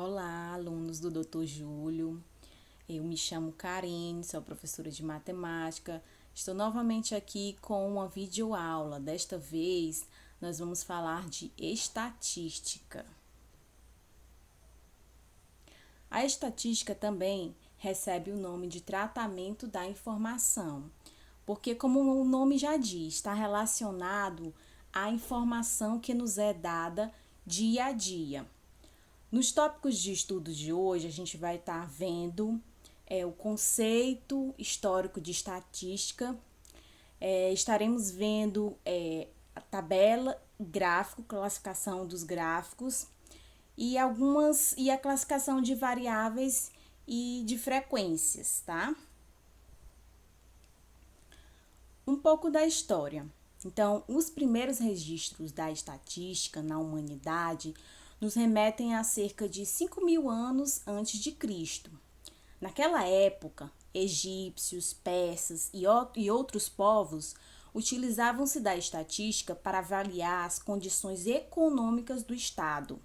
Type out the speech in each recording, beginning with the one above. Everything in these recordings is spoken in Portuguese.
Olá, alunos do Dr. Júlio. Eu me chamo Karine, sou professora de matemática. Estou novamente aqui com uma videoaula. Desta vez, nós vamos falar de estatística. A estatística também recebe o nome de tratamento da informação, porque, como o nome já diz, está relacionado à informação que nos é dada dia a dia. Nos tópicos de estudo de hoje, a gente vai estar vendo o conceito histórico de estatística, estaremos vendo a tabela, gráfico, classificação dos gráficos e a classificação de variáveis e de frequências, tá? Um pouco da história. Então, os primeiros registros da estatística na humanidade nos remetem a cerca de 5.000 anos antes de Cristo. Naquela época, egípcios, persas e outros povos utilizavam-se da estatística para avaliar as condições econômicas do Estado,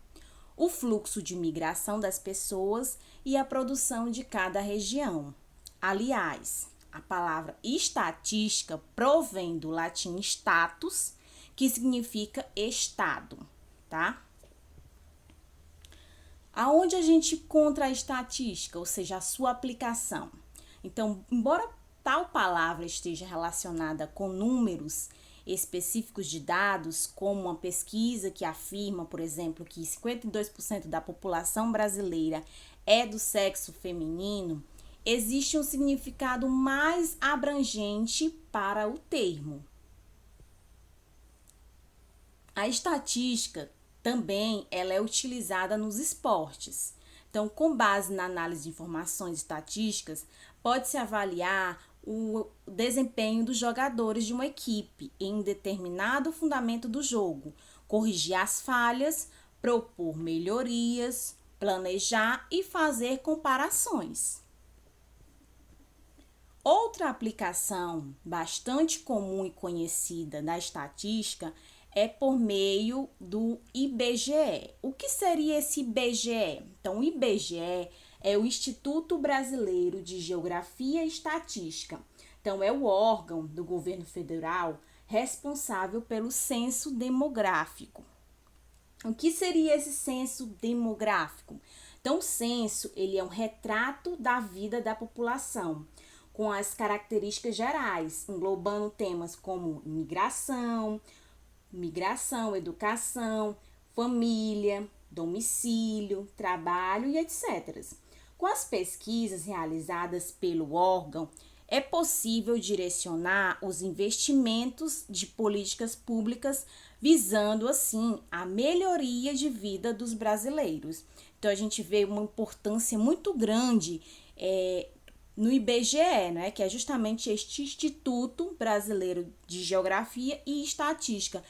o fluxo de migração das pessoas e a produção de cada região. Aliás, a palavra estatística provém do latim status, que significa estado, tá? Aonde a gente encontra a estatística, ou seja, a sua aplicação? Então, embora tal palavra esteja relacionada com números específicos de dados, como uma pesquisa que afirma, por exemplo, que 52% da população brasileira é do sexo feminino, existe um significado mais abrangente para o termo. A estatística também ela é utilizada nos esportes. Então, com base na análise de informações estatísticas, pode-se avaliar o desempenho dos jogadores de uma equipe em um determinado fundamento do jogo, corrigir as falhas, propor melhorias, planejar e fazer comparações. Outra aplicação bastante comum e conhecida da estatística é por meio do IBGE. O que seria esse IBGE? Então, o IBGE é o Instituto Brasileiro de Geografia e Estatística. Então, é o órgão do governo federal responsável pelo censo demográfico. O que seria esse censo demográfico? Então, o censo ele é um retrato da vida da população, com as características gerais, englobando temas como migração, educação, família, domicílio, trabalho e etc. Com as pesquisas realizadas pelo órgão, é possível direcionar os investimentos de políticas públicas visando, assim, a melhoria de vida dos brasileiros. Então, a gente vê uma importância muito grande no IBGE, né, que é justamente este Instituto Brasileiro de Geografia e Estatística,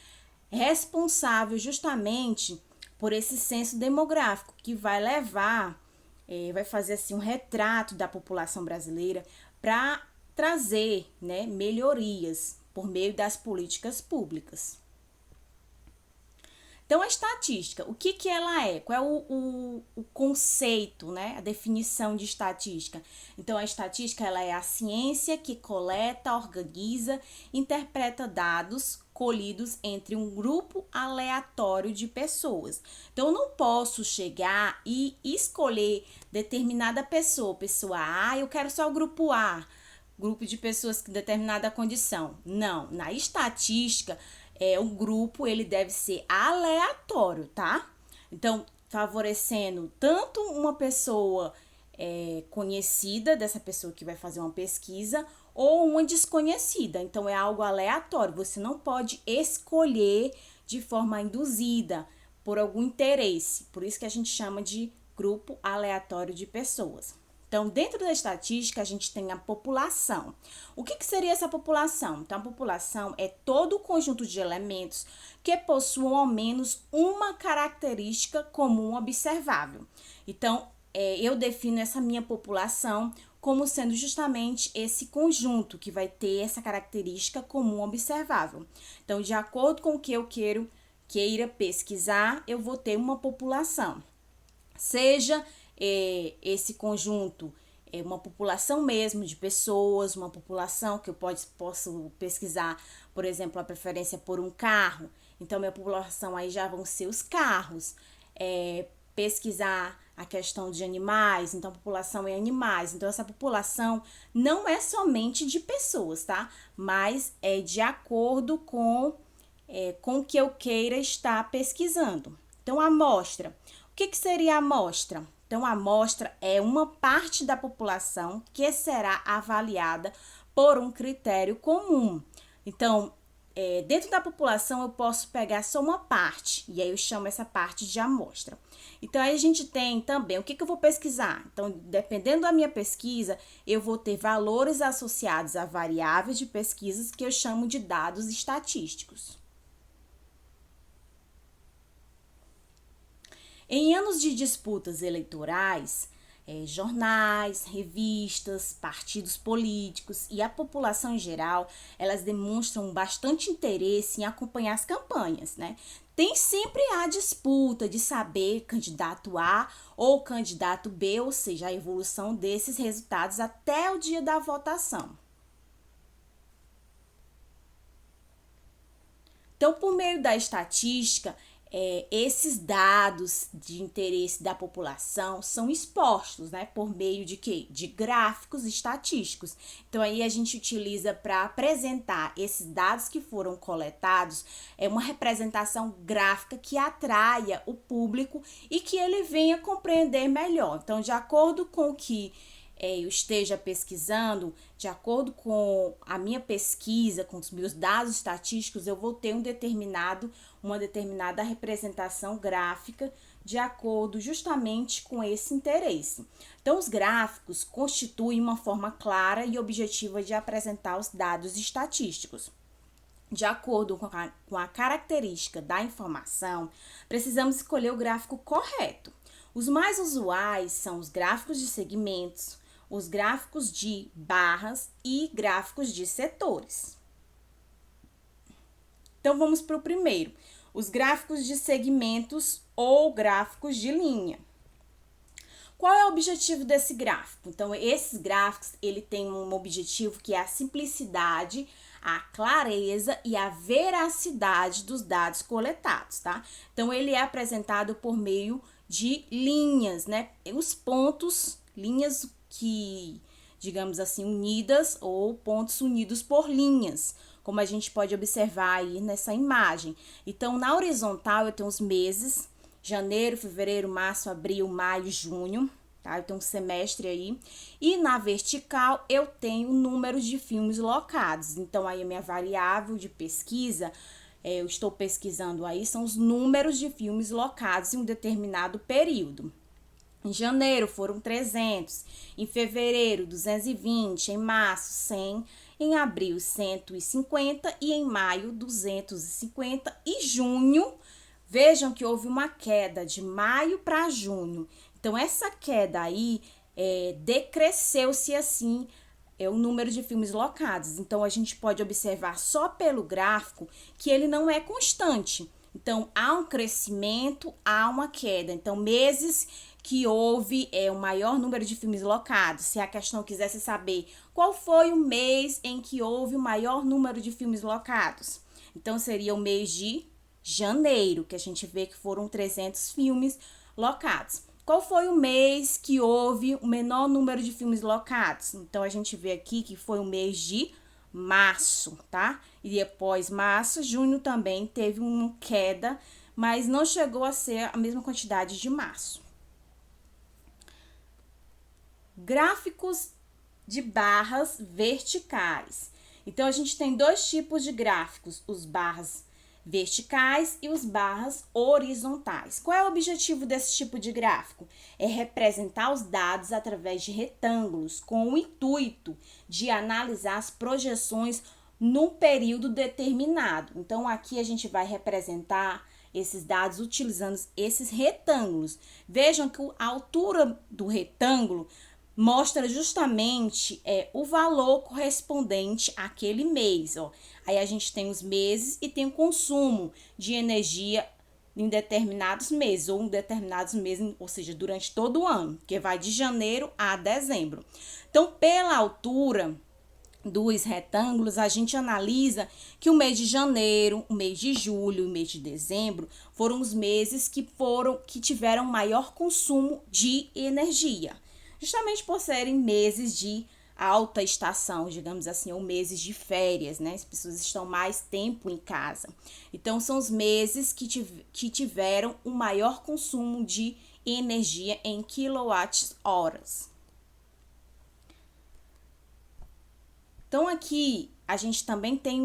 responsável justamente por esse censo demográfico, que vai levar, vai fazer assim um retrato da população brasileira para trazer, né, melhorias por meio das políticas públicas. Então, a estatística, o que ela é? Qual é o conceito, né? A definição de estatística? Então, a estatística ela é a ciência que coleta, organiza, interpreta dados colhidos entre um grupo aleatório de pessoas. Então, eu não posso chegar e escolher determinada pessoa. Pessoa A, eu quero só o grupo A, grupo de pessoas com determinada condição. Não, na estatística o grupo ele deve ser aleatório, tá? Então, favorecendo tanto uma pessoa conhecida, dessa pessoa que vai fazer uma pesquisa, ou uma desconhecida. Então, é algo aleatório. Você não pode escolher de forma induzida por algum interesse. Por isso que a gente chama de grupo aleatório de pessoas. Então, dentro da estatística, a gente tem a população. O que seria essa população? Então, a população é todo o conjunto de elementos que possuam ao menos uma característica comum observável. Então, eu defino essa minha população como sendo justamente esse conjunto que vai ter essa característica comum observável. Então, de acordo com o que eu queira pesquisar, eu vou ter uma população. seja esse conjunto uma população mesmo de pessoas, uma população que eu posso pesquisar, por exemplo, a preferência por um carro. Então, minha população aí já vão ser os carros. Pesquisar a questão de animais, então a população é animais. Então, essa população não é somente de pessoas, tá? Mas é de acordo com o que eu queira estar pesquisando. Então, a amostra. O que seria a amostra? Então, a amostra é uma parte da população que será avaliada por um critério comum. Então, dentro da população eu posso pegar só uma parte, e aí eu chamo essa parte de amostra. Então, aí a gente tem também, o que eu vou pesquisar? Então, dependendo da minha pesquisa, eu vou ter valores associados a variáveis de pesquisas que eu chamo de dados estatísticos. Em anos de disputas eleitorais, jornais, revistas, partidos políticos e a população em geral, elas demonstram bastante interesse em acompanhar as campanhas, né? Tem sempre a disputa de saber candidato A ou candidato B, ou seja, a evolução desses resultados até o dia da votação. Então, por meio da estatística, esses dados de interesse da população são expostos, né, por meio de quê? De gráficos estatísticos. Então, aí a gente utiliza para apresentar esses dados que foram coletados, uma representação gráfica que atraia o público e que ele venha compreender melhor. Então, de acordo com o que eu esteja pesquisando, de acordo com a minha pesquisa, com os meus dados estatísticos, eu vou ter uma determinada representação gráfica de acordo justamente com esse interesse. Então, os gráficos constituem uma forma clara e objetiva de apresentar os dados estatísticos. De acordo com a característica da informação, precisamos escolher o gráfico correto. Os mais usuais são os gráficos de segmentos, os gráficos de barras e gráficos de setores. Então, vamos para o primeiro, os gráficos de segmentos ou gráficos de linha. Qual é o objetivo desse gráfico? Então, esses gráficos, ele tem um objetivo que é a simplicidade, a clareza e a veracidade dos dados coletados, tá? Então, ele é apresentado por meio de linhas, né? Os pontos, linhas que, digamos assim, unidas ou pontos unidos por linhas, como a gente pode observar aí nessa imagem. Então, na horizontal eu tenho os meses, janeiro, fevereiro, março, abril, maio, junho, tá? Eu tenho um semestre aí. E na vertical eu tenho o número de filmes locados. Então, aí a minha variável de pesquisa, eu estou pesquisando aí, são os números de filmes locados em um determinado período. Em janeiro foram 300, em fevereiro 220, em março 100, em abril 150 e em maio 250 e junho, vejam que houve uma queda de maio para junho. Então, essa queda aí decresceu-se assim o número de filmes locados. Então, a gente pode observar só pelo gráfico que ele não é constante. Então, há um crescimento, há uma queda. Então, meses que houve o maior número de filmes locados. Se a questão quisesse saber qual foi o mês em que houve o maior número de filmes locados, então seria o mês de janeiro, que a gente vê que foram 300 filmes locados. Qual foi o mês que houve o menor número de filmes locados? Então, a gente vê aqui que foi o mês de março, tá? E após março, junho também teve uma queda, mas não chegou a ser a mesma quantidade de março. Gráficos de barras verticais. Então, a gente tem dois tipos de gráficos, os barras verticais e os barras horizontais. Qual é o objetivo desse tipo de gráfico? É representar os dados através de retângulos, com o intuito de analisar as projeções num período determinado. Então, aqui a gente vai representar esses dados utilizando esses retângulos. Vejam que a altura do retângulo mostra justamente o valor correspondente àquele mês, ó. Aí a gente tem os meses e tem o consumo de energia em determinados meses, ou em determinados meses, ou seja, durante todo o ano, que vai de janeiro a dezembro. Então, pela altura dos retângulos, a gente analisa que o mês de janeiro, o mês de julho, o mês de dezembro foram os meses que tiveram maior consumo de energia, justamente por serem meses de alta estação, digamos assim, ou meses de férias, né? As pessoas estão mais tempo em casa. Então, são os meses que tiveram o maior consumo de energia em quilowatt-horas. Então, aqui a gente também tem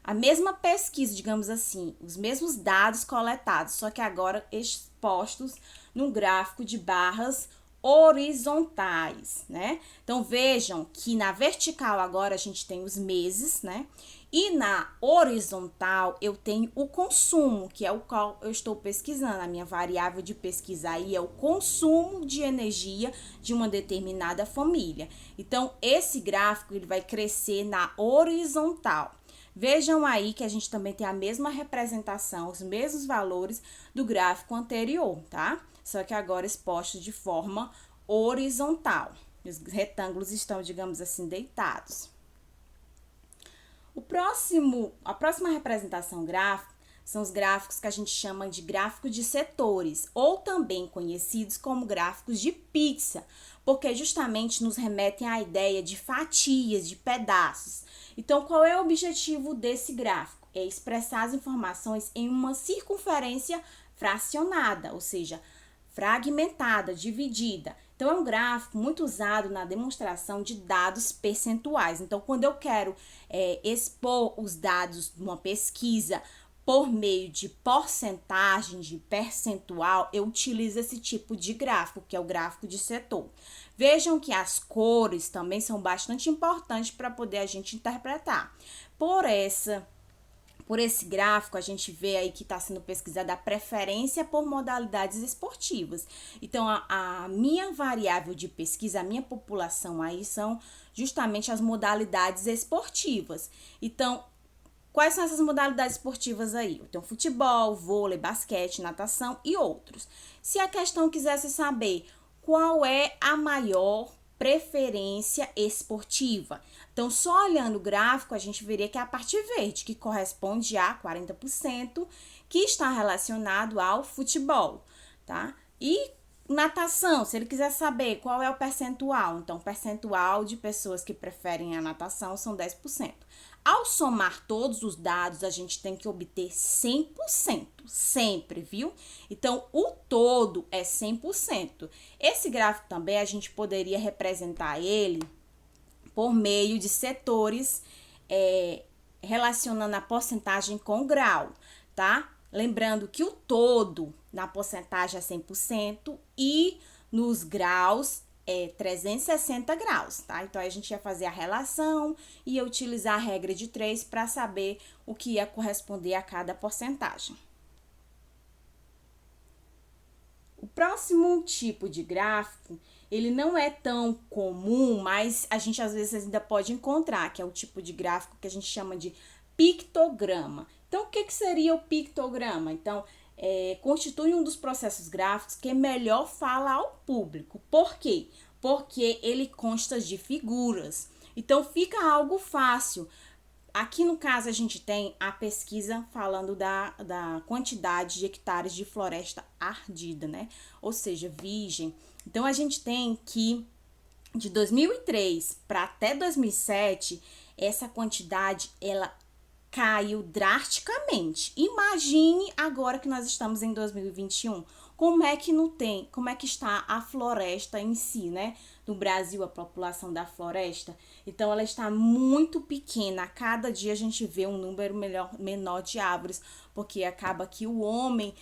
a mesma pesquisa, digamos assim, os mesmos dados coletados, só que agora expostos num gráfico de barras horizontais, né? Então, vejam que na vertical agora a gente tem os meses, né? E na horizontal eu tenho o consumo, que é o qual eu estou pesquisando. A minha variável de pesquisa aí é o consumo de energia de uma determinada família. Então, esse gráfico ele vai crescer na horizontal. Vejam aí que a gente também tem a mesma representação, os mesmos valores do gráfico anterior, tá? Só que agora expostos de forma horizontal. Os retângulos estão, digamos assim, deitados. A próxima representação gráfica são os gráficos que a gente chama de gráfico de setores, ou também conhecidos como gráficos de pizza, porque justamente nos remetem à ideia de fatias, de pedaços. Então, qual é o objetivo desse gráfico? É expressar as informações em uma circunferência fracionada, ou seja, fragmentada, dividida. Então, é um gráfico muito usado na demonstração de dados percentuais. Então, quando eu quero expor os dados de uma pesquisa por meio de porcentagem, de percentual, eu utilizo esse tipo de gráfico, que é o gráfico de setor. Vejam que as cores também são bastante importantes para poder a gente interpretar. Por esse gráfico, a gente vê aí que está sendo pesquisada a preferência por modalidades esportivas. Então, a minha variável de pesquisa, a minha população aí são justamente as modalidades esportivas. Então, quais são essas modalidades esportivas aí? Eu tenho futebol, vôlei, basquete, natação e outros. Se a questão quisesse saber qual é a maior preferência esportiva, então, só olhando o gráfico, a gente veria que é a parte verde, que corresponde a 40%, que está relacionado ao futebol, tá? E natação, se ele quiser saber qual é o percentual, então, o percentual de pessoas que preferem a natação são 10%. Ao somar todos os dados, a gente tem que obter 100%, sempre, viu? Então, o todo é 100%. Esse gráfico também, a gente poderia representar ele por meio de setores, relacionando a porcentagem com o grau, tá? Lembrando que o todo na porcentagem é 100% e nos graus é 360 graus, tá? Então, a gente ia fazer a relação e ia utilizar a regra de 3 para saber o que ia corresponder a cada porcentagem. O próximo tipo de gráfico, ele não é tão comum, mas a gente às vezes ainda pode encontrar, que é o tipo de gráfico que a gente chama de pictograma. Então, o que seria o pictograma? Então, constitui um dos processos gráficos que melhor fala ao público. Por quê? Porque ele consta de figuras. Então, fica algo fácil. Aqui no caso a gente tem a pesquisa falando da quantidade de hectares de floresta ardida, né? Ou seja, virgem. Então, a gente tem que de 2003 para até 2007, essa quantidade, ela caiu drasticamente. Imagine agora que nós estamos em 2021, como é que está a floresta em si, né? No Brasil, a população da floresta. Então, ela está muito pequena. A cada dia a gente vê um número menor de árvores, porque acaba que o homem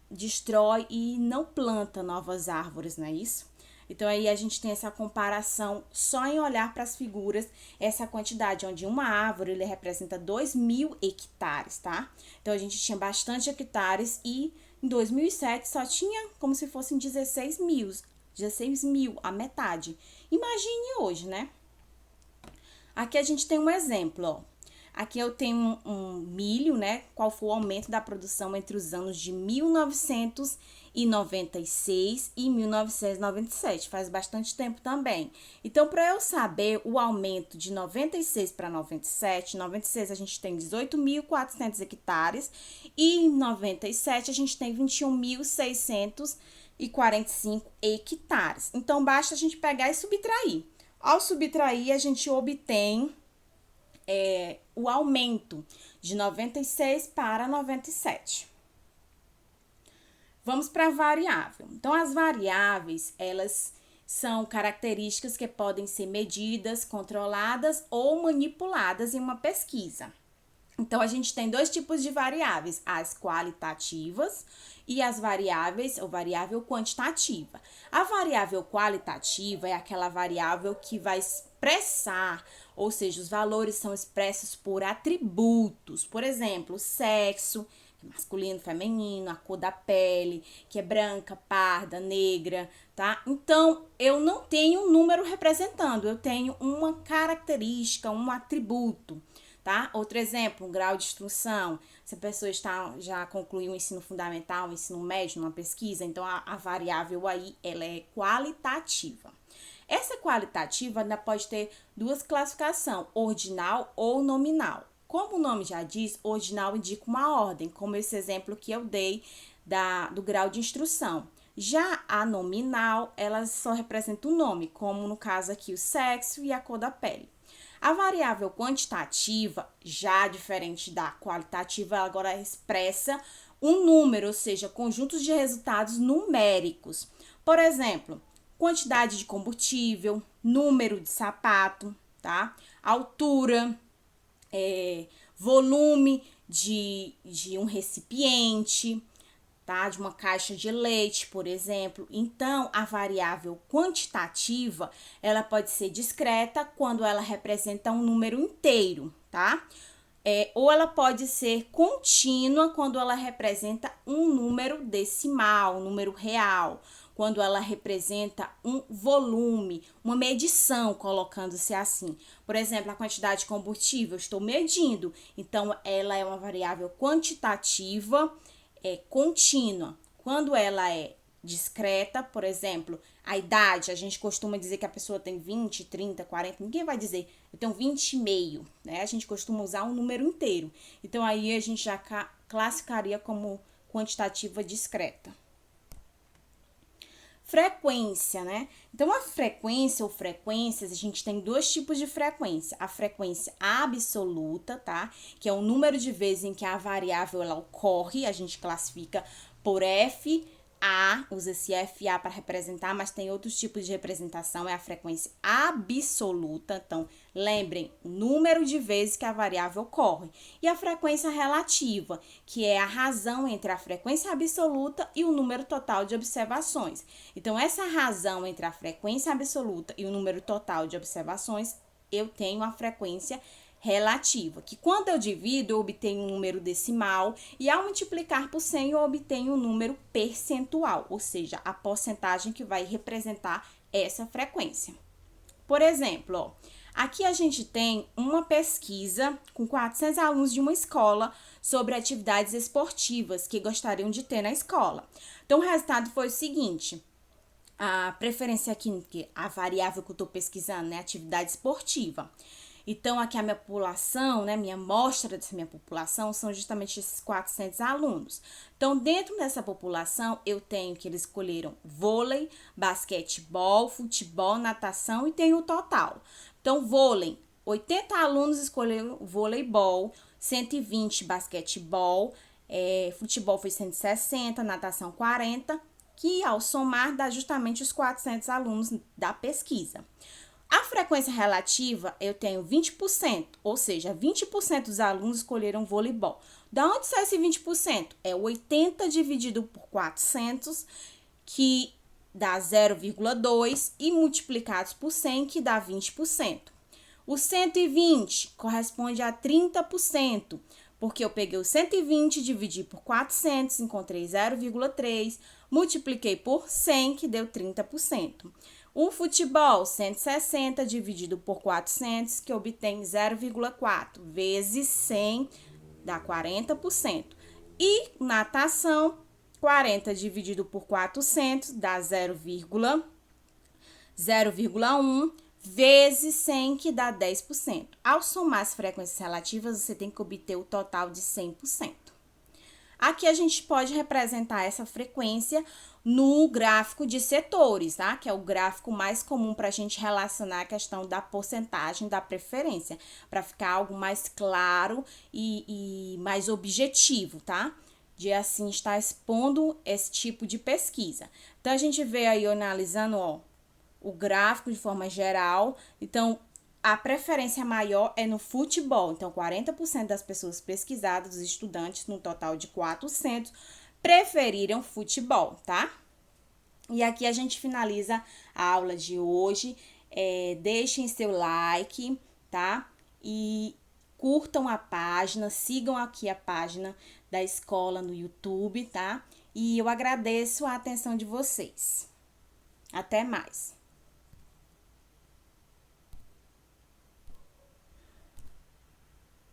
destrói e não planta novas árvores, não é isso? Então, aí a gente tem essa comparação só em olhar para as figuras, essa quantidade, onde uma árvore ele representa 2.000 hectares, tá? Então, a gente tinha bastante hectares e em 2007 só tinha como se fossem 16 mil, a metade. Imagine hoje, né? Aqui a gente tem um exemplo, ó. Aqui eu tenho um milho, né? Qual foi o aumento da produção entre os anos de 1996 e 1997. Faz bastante tempo também. Então, para eu saber o aumento de 96 para 97, 96 a gente tem 18.400 hectares e em 97 a gente tem 21.645 hectares. Então, basta a gente pegar e subtrair. Ao subtrair, a gente obtém o aumento de 96 para 97. Vamos para a variável. Então, as variáveis, elas são características que podem ser medidas, controladas ou manipuladas em uma pesquisa. Então, a gente tem dois tipos de variáveis, as qualitativas e as variáveis, ou variável quantitativa. A variável qualitativa é aquela variável que vai expressar, ou seja, os valores são expressos por atributos. Por exemplo, o sexo, masculino, feminino, a cor da pele, que é branca, parda, negra, tá? Então, eu não tenho um número representando, eu tenho uma característica, um atributo. Tá? Outro exemplo, um grau de instrução. Se a pessoa já concluiu o ensino fundamental, o ensino médio, numa pesquisa, então a variável aí, ela é qualitativa. Essa qualitativa ainda pode ter duas classificações, ordinal ou nominal. Como o nome já diz, ordinal indica uma ordem, como esse exemplo que eu dei do grau de instrução. Já a nominal, ela só representa o nome, como no caso aqui o sexo e a cor da pele. A variável quantitativa, já diferente da qualitativa, ela agora expressa um número, ou seja, conjuntos de resultados numéricos. Por exemplo, quantidade de combustível, número de sapato, tá? Altura, volume de um recipiente, tá? De uma caixa de leite, por exemplo. Então, a variável quantitativa, ela pode ser discreta quando ela representa um número inteiro, tá? Ou ela pode ser contínua quando ela representa um número decimal, um número real, quando ela representa um volume, uma medição, colocando-se assim. Por exemplo, a quantidade de combustível, eu estou medindo, então ela é uma variável quantitativa, contínua. Quando ela é discreta, por exemplo, a idade, a gente costuma dizer que a pessoa tem 20, 30, 40, ninguém vai dizer, eu tenho 20 e meio, né? A gente costuma usar um número inteiro. Então, aí a gente já classificaria como quantitativa discreta. Frequência, né? Então, a frequência ou frequências, a gente tem dois tipos de frequência. A frequência absoluta, tá? Que é o número de vezes em que a variável ela ocorre, a gente classifica por FA, usa esse FA para representar, mas tem outros tipos de representação, é a frequência absoluta. Então, lembrem, número de vezes que a variável ocorre. E a frequência relativa, que é a razão entre a frequência absoluta e o número total de observações. Então, essa razão entre a frequência absoluta e o número total de observações, eu tenho a frequência relativa, que quando eu divido, eu obtenho um número decimal e ao multiplicar por 100, eu obtenho um número percentual, ou seja, a porcentagem que vai representar essa frequência. Por exemplo, ó, aqui a gente tem uma pesquisa com 400 alunos de uma escola sobre atividades esportivas que gostariam de ter na escola. Então, o resultado foi o seguinte: a preferência aqui, a variável que eu estou pesquisando, né, atividade esportiva. Então, aqui a minha população, né, minha amostra dessa minha população são justamente esses 400 alunos. Então, dentro dessa população, eu tenho que eles escolheram vôlei, basquetebol, futebol, natação e tenho o total. Então, vôlei, 80 alunos escolheram voleibol, 120 basquetebol, futebol foi 160, natação 40, que ao somar dá justamente os 400 alunos da pesquisa. A frequência relativa, eu tenho 20%, ou seja, 20% dos alunos escolheram voleibol. Da onde sai esse 20%? É 80 dividido por 400, que dá 0,2, e multiplicados por 100, que dá 20%. O 120 corresponde a 30%, porque eu peguei o 120, dividi por 400, encontrei 0,3, multipliquei por 100, que deu 30%. O futebol, 160 dividido por 400, que obtém 0,4 vezes 100, dá 40%. E natação, 40 dividido por 400, dá 0,1 vezes 100, que dá 10%. Ao somar as frequências relativas, você tem que obter o total de 100%. Aqui a gente pode representar essa frequência no gráfico de setores, tá? Que é o gráfico mais comum para a gente relacionar a questão da porcentagem da preferência, para ficar algo mais claro e mais objetivo, tá? De assim estar expondo esse tipo de pesquisa. Então, a gente vê aí analisando, ó, o gráfico de forma geral. Então, a preferência maior é no futebol. Então, 40% das pessoas pesquisadas, dos estudantes, no total de 400, preferiram futebol, tá? E aqui a gente finaliza a aula de hoje. Deixem seu like, tá? E curtam a página, sigam aqui a página da escola no YouTube, tá? E eu agradeço a atenção de vocês. Até mais!